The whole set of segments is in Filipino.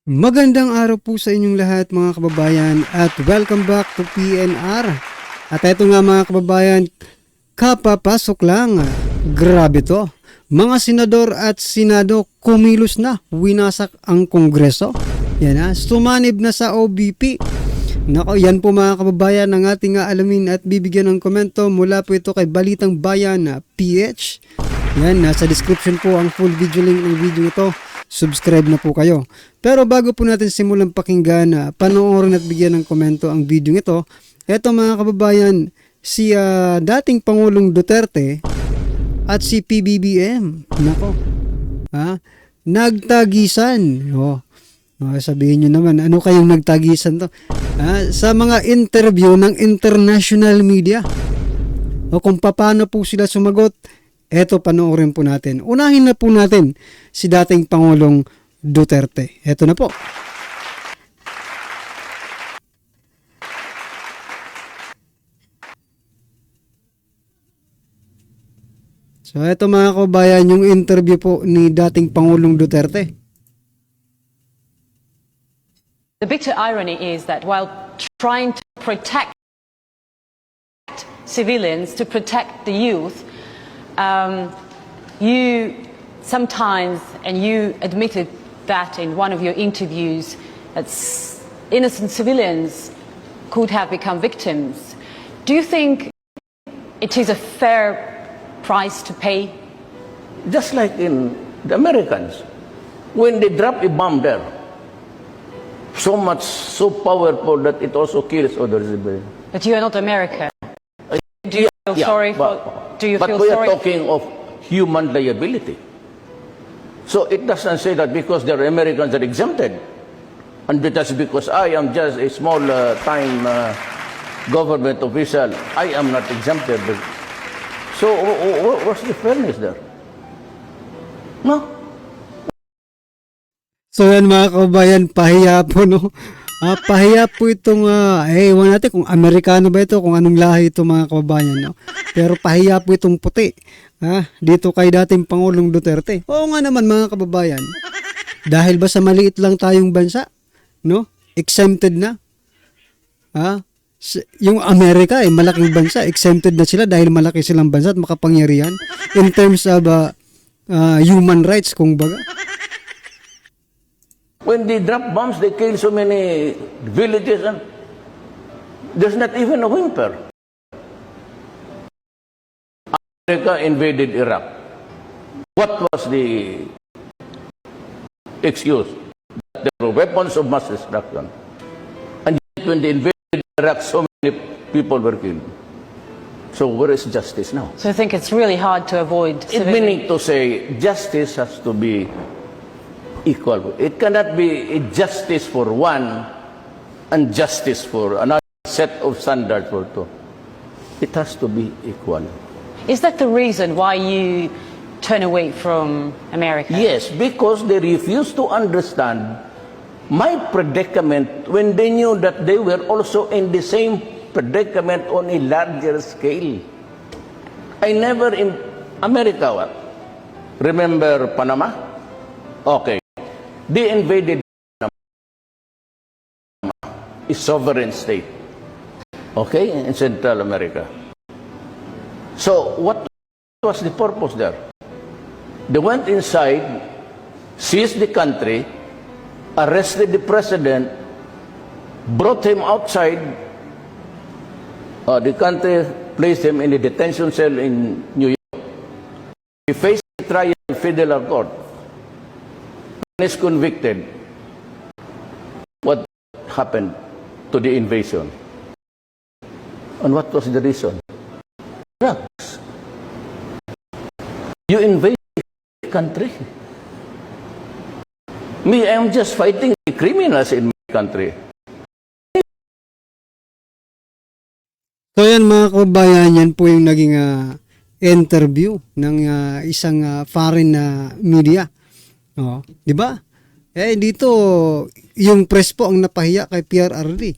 Magandang araw po sa inyong lahat mga kababayan at welcome back to PNR. At ito nga mga kababayan, kapapasok lang. Grabe to. Mga senador at senado kumilos na, winasak ang kongreso. Yan na, sumanib na sa OBP. Nako, yan po mga kababayan ang ating alamin at bibigyan ng komento mula po ito kay Balitang Bayan PH. Yan, nasa description po ang full video link ng video ito. Subscribe na po kayo. Pero bago po natin simulang pakinggan, panoorin at bigyan ng komento ang video ito. Eto mga kababayan, si dating Pangulong Duterte at si PBBM, nako, nagtagisan. Sabihin nyo naman, ano kayong nagtagisan to? Sa mga interview ng international media. Kung paano po sila sumagot, eto panoorin po natin. Unahin na po natin si dating Pangulong Duterte. Eto na po. So eto mga kabayan, yung interview po ni dating Pangulong Duterte. The bitter irony is that while trying to protect civilians, to protect the youth, you sometimes, and you admitted that in one of your interviews, that innocent civilians could have become victims. Do you think it is a fair price to pay? Just like in the Americans, when they drop a bomb there, so powerful that it also kills others. But you are not America. Do you feel sorry for? Do you but feel we sorry? are talking of human liability. So it doesn't say that because the Americans are exempted, and that's because I am just a small time government official, I am not exempted. So what's the fairness there? No. So yan mga kababayan, pahiya po no. Pahiya po itong ewan natin kung Amerikano ba ito, kung anong lahi ito mga kababayan, no? Pero pahiya po itong puti dito kay dating Pangulong Duterte. Oo nga naman mga kababayan, dahil ba sa maliit lang tayong bansa, no? Exempted na. Yung Amerika malaking bansa, exempted na sila dahil malaki silang bansa at makapangyarihan in terms of human rights kung baga. When they drop bombs, they kill so many villages, and there's not even a whimper. America invaded Iraq. What was the excuse? There were weapons of mass destruction. And yet when they invaded Iraq, so many people were killed. So where is justice now? So I think it's really hard to avoid. It meaning to say justice has to be equal. It cannot be a justice for one and justice for another set of standards for two. It has to be equal. Is that the reason why you turn away from America? Yes, because they refuse to understand my predicament when they knew that they were also in the same predicament on a larger scale. I never in America, remember Panama? Okay. They invaded Panama, a sovereign state, okay, in Central America. So what was the purpose there? They went inside, seized the country, arrested the president, brought him outside the country, placed him in a detention cell in New York. He faced a trial in federal court. Is convicted. What happened to the invasion? And what was the reason? Drugs. You invade the country. Me, I am just fighting the criminals in my country. So yan mga kababayan, yan po yung naging interview ng isang foreign media. Di ba? Dito yung press po ang napahiya kay PRRD.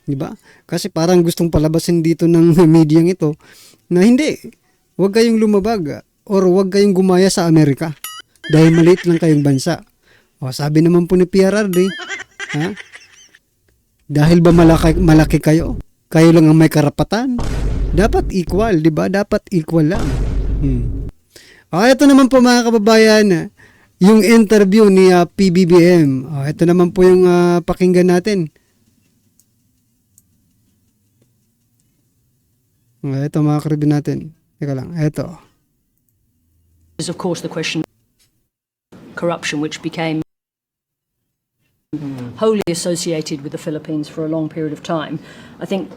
Di ba? Kasi parang gustong palabasin dito ng media ito na hindi, huwag kayong lumabag or huwag kayong gumaya sa Amerika dahil maliit lang kayong bansa. Sabi naman po ni PRRD, Ha? Dahil ba malaki kayo? Kayo lang ang may karapatan? Dapat equal, di ba? Dapat equal lang. Ito naman po mga kababayan, yung interview ni PBBM. Ito naman po yung pakinggan natin. Ito mga karibin natin. Teka lang, ito. Is of course the question of corruption, which became wholly associated with the Philippines for a long period of time. I think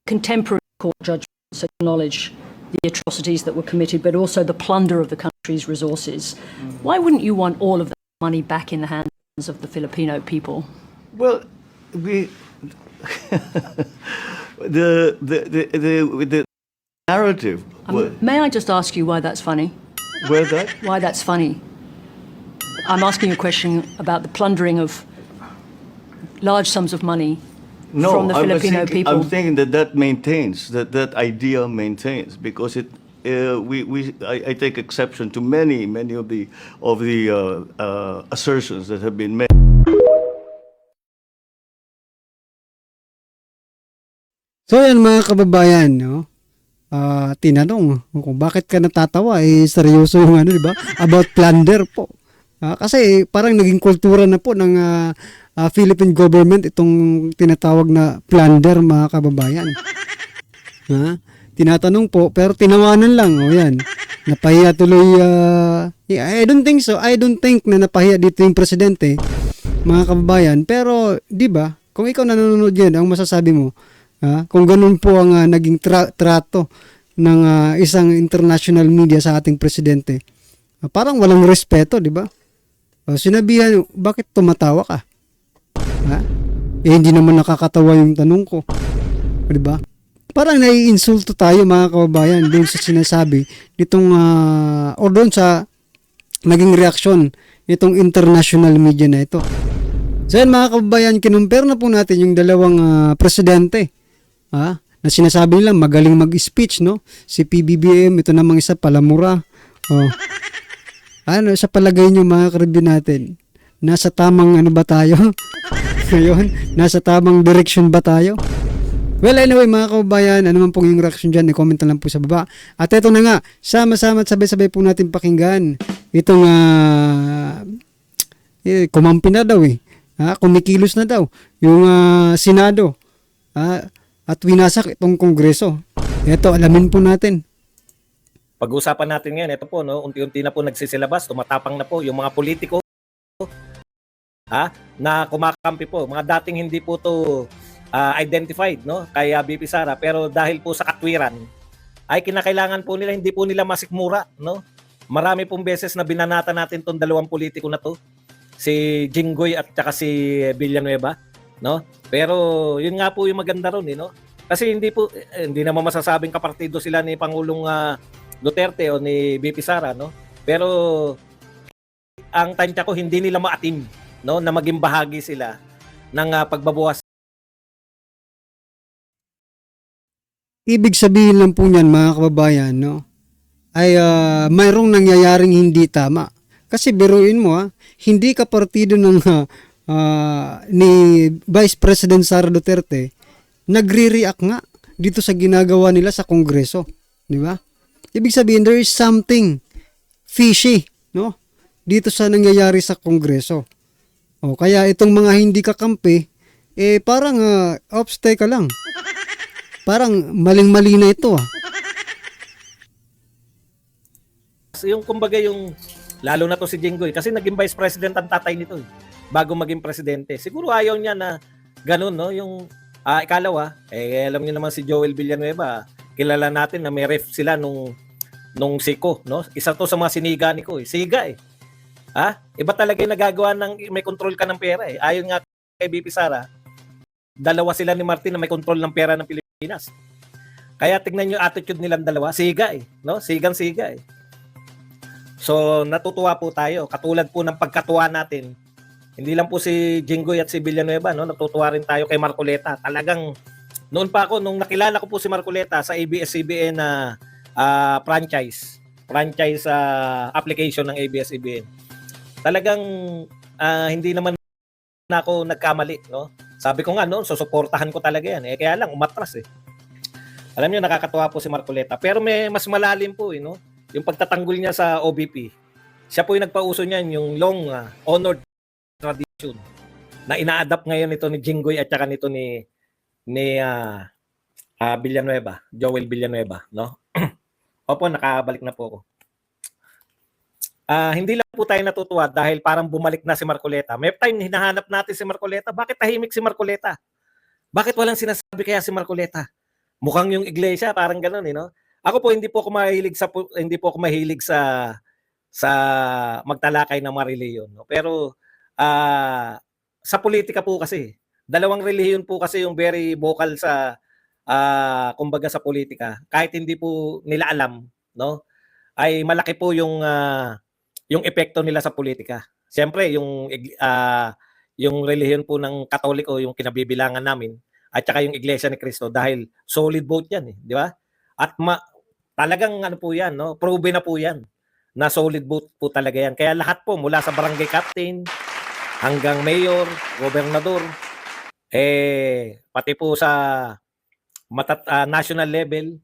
contemporary court judgments acknowledge the atrocities that were committed, but also the plunder of the country's resources. Why wouldn't you want all of that money back in the hands of the Filipino people? Well, we the narrative May I just ask you why that's funny? where that Why that's funny? I'm asking you a question about the plundering of large sums of money from the Filipino people. I'm thinking that maintains that idea maintains because it. I take exception to many of the assertions that have been made. So yan mga kababayan, no? Tinanong kung bakit ka natatawa, seryoso yung di ba? About plunder po. Kasi parang naging kultura na po ng Philippine government itong tinatawag na plunder mga kababayan. Tinatanong po, pero tinawanan lang. Yan. Napahiya tuloy. I don't think so. I don't think na napahiya dito yung presidente, mga kababayan. Pero, di ba, kung ikaw nanonood yan, ang masasabi mo, kung ganun po ang naging trato ng isang international media sa ating presidente, parang walang respeto, di ba? Sinabihan, bakit tumatawa ka? Hindi naman nakakatawa yung tanong ko. Di ba? Parang naiinsulto tayo mga kababayan doon sa sinasabi nitong o doon sa naging reaksyon nitong international media na ito. So yan mga kababayan, kinumpare na po natin yung dalawang presidente na sinasabi nila magaling mag-speech, no? Si PBBM, ito namang isa palamura. Ano sa palagay nyo mga karibin natin? Nasa tamang ano ba tayo? Ngayon, nasa tamang direction ba tayo? Well, anyway mga kababayan, ano man pong yung reaction dyan, i-comment na lang po sa baba. At ito na nga, sama-sama at sabay-sabay po natin pakinggan itong kumampi na daw kumikilos na daw yung Senado at winasak itong Kongreso. Ito, alamin po natin. Pag-uusapan natin ngayon, ito po, no, unti-unti na po nagsisilabas, tumatapang na po yung mga politiko na kumakampi po. Mga dating hindi po to identified, no, kay BP Sara, pero dahil po sa katwiran ay kinakailangan po nila, hindi po nila masikmura, no. Marami pong beses na binanata natin tong dalawang politiko na to, si Jinggoy at saka si Villanueva, no. Pero yun nga po yung maganda ron, no. Kasi hindi naman masasabing kapartido sila ni Pangulong Duterte o ni BP Sara, no. Pero ang tansya ko hindi nila maatim, no, na maging bahagi sila ng pagbabawas. Ibig sabihin lang po niyan mga kababayan, no, ay mayroong nangyayaring hindi tama. Kasi biruin mo, hindi ka partido ng ni Vice President Sara Duterte, nagre-react nga dito sa ginagawa nila sa Kongreso, di ba? Ibig sabihin there is something fishy, no, dito sa nangyayari sa Kongreso. Kaya itong mga hindi kakampi, parang obstacle lang. Parang maling-mali na ito Yung kumbaga yung lalo na to si Jinggoy kasi naging vice president ang tatay nito bago maging presidente. Siguro ayaw niya na ganun, no, yung ikalawa, alam niyo naman si Joel Villanueva, kilala natin na may ref sila nung Siko, no? Isa to sa mga siniga ni ko, siga Iba talaga yung nagagawa ng may control ka ng pera Ayon nga kay BP Sara, dalawa sila ni Martin na may control ng pera ng Pilipinas. Kaya tingnan niyo attitude nilang dalawa, siga no? Sigang-siga So natutuwa po tayo, katulad po ng pagkatuwa natin. Hindi lang po si Jinggoy at si Villanueva, no? Natutuwa rin tayo kay Marcoleta. Talagang noon pa ako nung nakilala ko po si Marcoleta sa ABS-CBN na franchise application ng ABS-CBN. Talagang hindi naman na ako nagkamali, no? Sabi ko nga noon, susuportahan ko talaga yan. Kaya lang, umatras eh. Alam niyo, nakakatuwa po si Marcoleta. Pero may mas malalim po, no? Yung pagtatanggol niya sa OBP. Siya po yung nagpauso niyan, yung long honored tradition na ina-adapt ngayon nito ni Jinggoy at saka nito ni Villanueva, Joel Villanueva, no? Opo, nakabalik na po ako. Hindi lang po tayo natutuwa dahil parang bumalik na si Marcoleta. May time hinahanap natin si Marcoleta. Bakit tahimik si Marcoleta? Bakit walang sinasabi kaya si Marcoleta? Mukhang yung iglesia parang ganoon, no? Ako po hindi po ako mahilig sa magtalakay ng mga reliyon, no? Pero sa politika po kasi, dalawang relihiyon po kasi yung very vocal sa kumbaga sa politika. Kahit hindi po nila alam, no? Ay malaki po yung epekto nila sa politika. Siyempre, yung relihiyon po ng Katoliko, yung kinabibilangan namin, at saka yung Iglesia ni Cristo, dahil solid vote yan, di ba? At talagang ano po yan, no? Proven na po yan, na solid vote po talaga yan. Kaya lahat po, mula sa barangay captain, hanggang mayor, gobernador, pati po sa national level,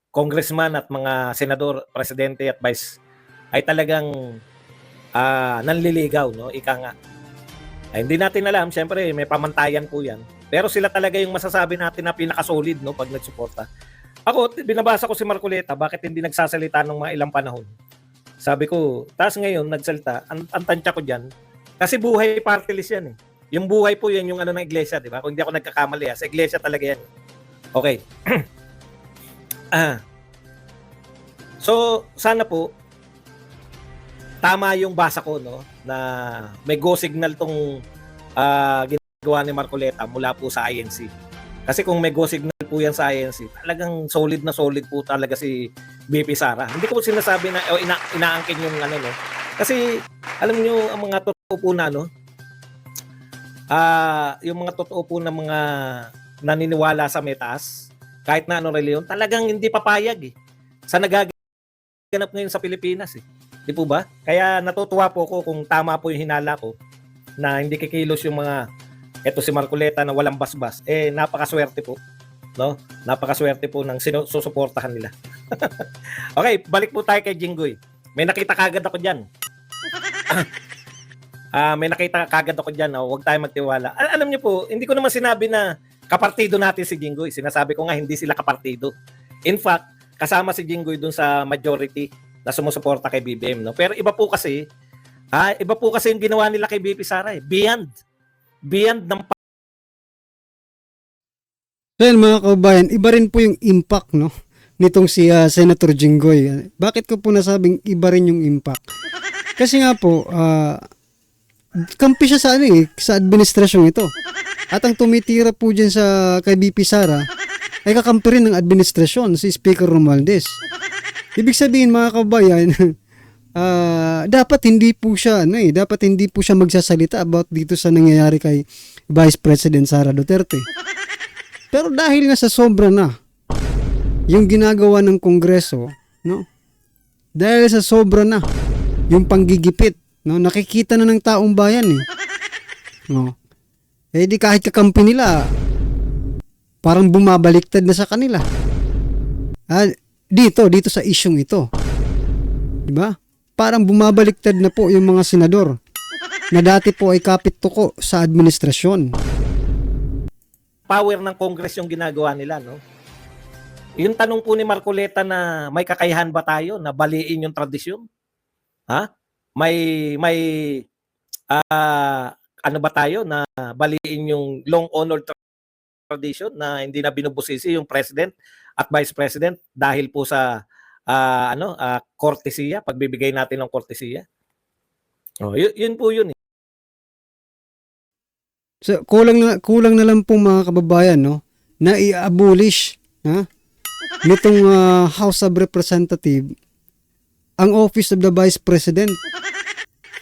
congressman at mga senador, presidente at vice, ay talagang nanliligaw, no? Ika nga. Ay, hindi natin alam, siyempre may pamantayan po yan. Pero sila talaga yung masasabi natin na pinaka-solid, no, pag nagsuporta. Ako, binabasa ko si Marcoleta, bakit hindi nagsasalita ng mga ilang panahon? Sabi ko, tapos ngayon nagsalita, ang tansya ko dyan, kasi buhay party list yan eh. Yung buhay po yan, yung ano ng iglesia, di ba? Kung hindi ako nagkakamali, sa iglesia talaga yan. Okay. So, sana po, tama yung basa ko, no, na may go signal tong ginagawa ni Marcoleta mula po sa INC. Kasi kung may go signal po yan sa INC, talagang solid na solid po talaga si BP Sara. Hindi ko sinasabi na inaangkin yung ano, no. Kasi alam niyo ang mga totoo po na, no, yung mga totoo po na mga naniniwala sa metaas, kahit na anong reliyon, talagang hindi papayag eh. Sa nagaganap ngayon sa Pilipinas eh. Di po ba? Kaya natutuwa po ako kung tama po yung hinala ko na hindi kikilos yung mga eto si Marcoleta na walang basbas. Napakaswerte po, no? Napakaswerte po ng susuportahan nila. Okay, balik po tayo kay Jinggoy. May nakita kagad ako diyan. May nakita kagad ako diyan, no? Huwag tayo magtiwala. Alam niyo po, hindi ko naman sinabi na kapartido natin si Jinggoy. Sinasabi ko nga hindi sila kapartido. In fact, kasama si Jinggoy dun sa majority na sumusuporta kay BBM, no? Pero iba po kasi yung ginawa nila kay BP Sara eh. Beyond ng So yan mga kababayan, iba rin po yung impact, no, nitong si Senator Jinggoy. Bakit ko po nasabing iba rin yung impact? Kasi nga po, kampi siya sa administrasyong ito. At ang tumitira po dyan sa kay BP Sara ay kakampi rin ng administrasyon, si Speaker Romualdez. Ibig sabihin mga kababayan, dapat hindi po siya magsasalita about dito sa nangyayari kay Vice President Sara Duterte. Pero dahil nga sa sobra na yung ginagawa ng Kongreso, no? Dahil sa sobra na yung panggigipit, no? Nakikita na ng taong bayan eh. No. Di kahit kakampi nila parang bumabaliktad na sa kanila. Dito sa isyung ito. 'Di ba? Parang bumabaliktad na po yung mga senador na dati po ay kapit-tuko sa administrasyon. Power ng Congress yung ginagawa nila, no? Yung tanong po ni Marcoleta na may kakayahan ba tayo na baliin yung tradisyon? Ha? May ano ba tayo na baliin yung long honored tradition na hindi na binubusisi yung president at vice president dahil po sa kortesiya, pagbibigay natin ng kortesiya. Yun po yun eh. So, kulang na lang po mga kababayan, no, na i-abolish nitong House of Representative ang Office of the Vice President.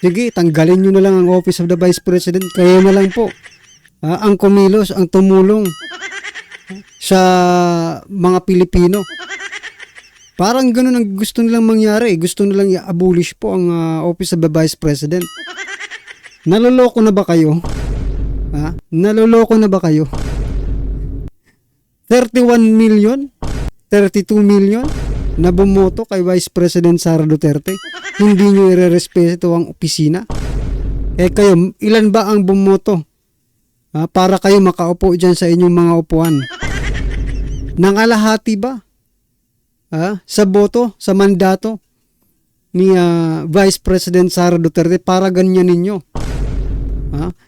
Sige, tanggalin nyo na lang ang Office of the Vice President. Kaya na lang po ang kumilos, ang tumulong sa mga Pilipino. Parang ganun ang gusto nilang mangyari. Gusto nilang i-abolish po ang Office of the Vice President. Naloloko na ba kayo? Ha? Naloloko na ba kayo? 31 million? 32 million na bumoto kay Vice President Sara Duterte. Hindi nyo irerespeto ang opisina. Kayo, ilan ba ang bumoto? Para kayo makaupo dyan sa inyong mga upuan. Nangalahati ba? Sa boto, sa mandato ni Vice President Sara Duterte para ganyan ninyo.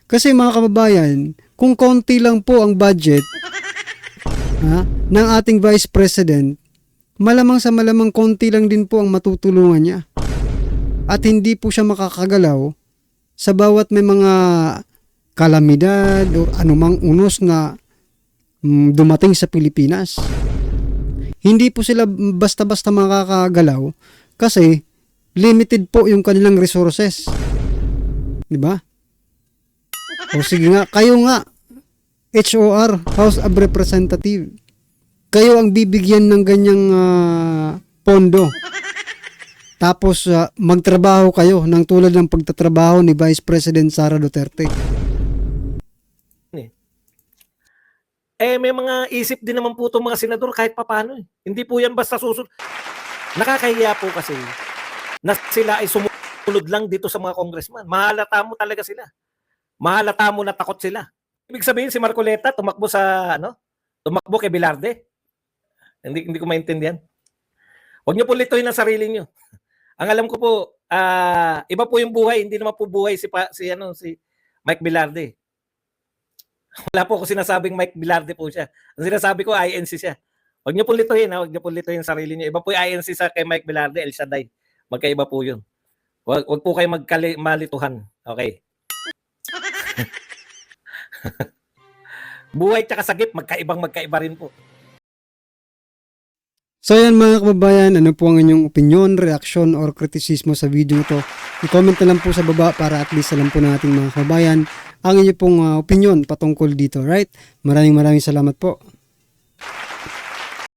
Kasi mga kababayan, kung konti lang po ang budget ng ating Vice President, malamang sa malamang konti lang din po ang matutulungan niya. At hindi po siya makakagalaw sa bawat may mga kalamidad o anumang unos na dumating sa Pilipinas. Hindi po sila basta-basta makakagalaw kasi limited po yung kanilang resources. Di ba? O sige nga, kayo nga, HOR, House of Representative, kayo ang bibigyan ng ganyang pondo. Tapos magtrabaho kayo ng tulad ng pagtatrabaho ni Vice President Sara Duterte. May mga isip din naman po itong mga senador kahit papano. Hindi po yan basta susunod. Nakakahiya po kasi na sila ay sumunod lang dito sa mga congressman. Mahalata mo talaga sila. Mahalata mo na takot sila. Ibig sabihin si Marcoleta tumakbo sa tumakbo kay Velarde. Hindi ko maintindihan. Huwag niyo po lituin ang sarili niyo. Ang alam ko po, iba po yung buhay, hindi naman po buhay si Mike Velarde. Wala po ako sinasabing Mike Velarde po siya. Ang sinasabi ko, INC siya. Huwag niyo po lituin, huwag niyo po lituin ang sarili niyo. Iba po yung INC sa kay Mike Velarde, El Shaddai. Magkaiba po yun. Huwag po kayo malituhan. Okay. Buhay tsaka sagip, magkaiba rin po. So yan mga kababayan, ano po ang inyong opinion, reaction, or kritisismo sa video ito? I-comment na lang po sa baba para at least alam po ng ating mga kababayan ang inyong pong opinion patungkol dito, right? Maraming salamat po.